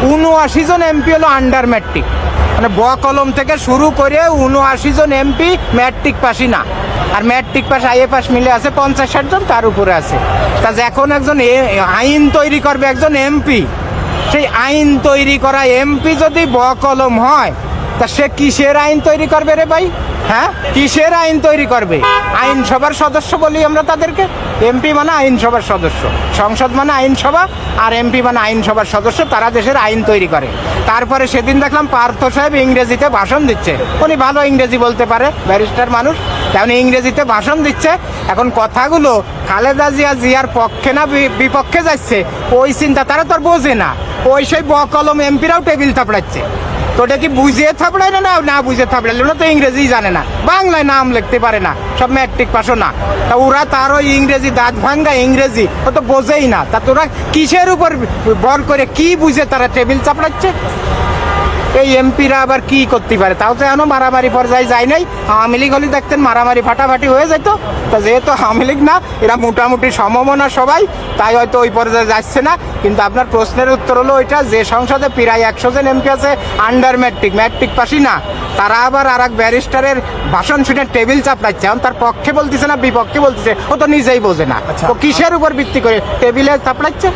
79 জন MP হলো under matric, মানে ব কলম থেকে শুরু করে 79 জন এমপি ম্যাট্রিক পাসই না। আর ম্যাট্রিক পাস আইএ পাস মিলে আছে 50-60 জন, তার উপরে আছে। তা যখন একজন আইন তৈরি করবে একজন এমপি, সেই আইন তৈরি করা এমপি যদি ব কলম হয়, তা সে কিসের আইন তৈরি করবে রে ভাই? হ্যাঁ, কিসের আইন তৈরি করবে? আইনসভার সদস্য বলি আমরা তাদেরকে। এমপি মানে আইনসভার সদস্য, সংসদ মানে আইনসভা, আর এমপি মানে আইনসভার সদস্য, তারা দেশের আইন তৈরি করে। তারপরে সেদিন দেখলাম পার্থ সাহেব ইংরেজিতে ভাষণ দিচ্ছে। উনি ভালো ইংরেজি বলতে পারে, ব্যারিস্টার মানুষ, তেমনি ইংরেজিতে ভাষণ দিচ্ছে। এখন কথাগুলো খালেদা জিয়ার পক্ষে না বিপক্ষে যাচ্ছে, ওই চিন্তা তারা তো আর বোঝে না। ওই সেই ব কলম এমপিরাও টেবিল থাপড়াচ্ছে। তো ওটা কি বুঝিয়ে থাপড়ায় না, না বুঝে থাপড়াইলে? ওরা তো ইংরেজি জানে না, বাংলায় নাম লিখতে পারে না, সব ম্যাট্রিক পাসও না। তা ওরা তার ওই ইংরেজি দাঁত ভাঙ্গা ইংরেজি ও তো বোঝেই না। তা তোরা কিসের উপর বর করে কি বুঝে তারা টেবিল চাপড়াচ্ছে? এই এমপিরা আবার কি করতে পারে? তাও তো এখনো মারামারি পর্যায়ে যায় নাই। আওয়ামী লীগ হলে দেখতেন মারামারি ফাটাফাটি হয়ে যেত। তা যেহেতু আওয়ামী লীগ না, এরা মোটামুটি সমমনা সবাই, তাই হয়তো ওই পর্যায়ে যাচ্ছে না। কিন্তু আপনার প্রশ্নের উত্তর হলো ওইটা, যে সংসদে প্রায় 100 জন এমপি আছে আন্ডার ম্যাট্রিক পাসই না, তারা আবার আর এক ব্যারিস্টারের ভাষণ শুনে টেবিল চাপড়াচ্ছে। এখন তার পক্ষে বলতেছে না বিপক্ষে বলতেছে, ও তো নিজেই বোঝে না। তো কিসের উপর ভিত্তি করে টেবিলে চাপড়াচ্ছে?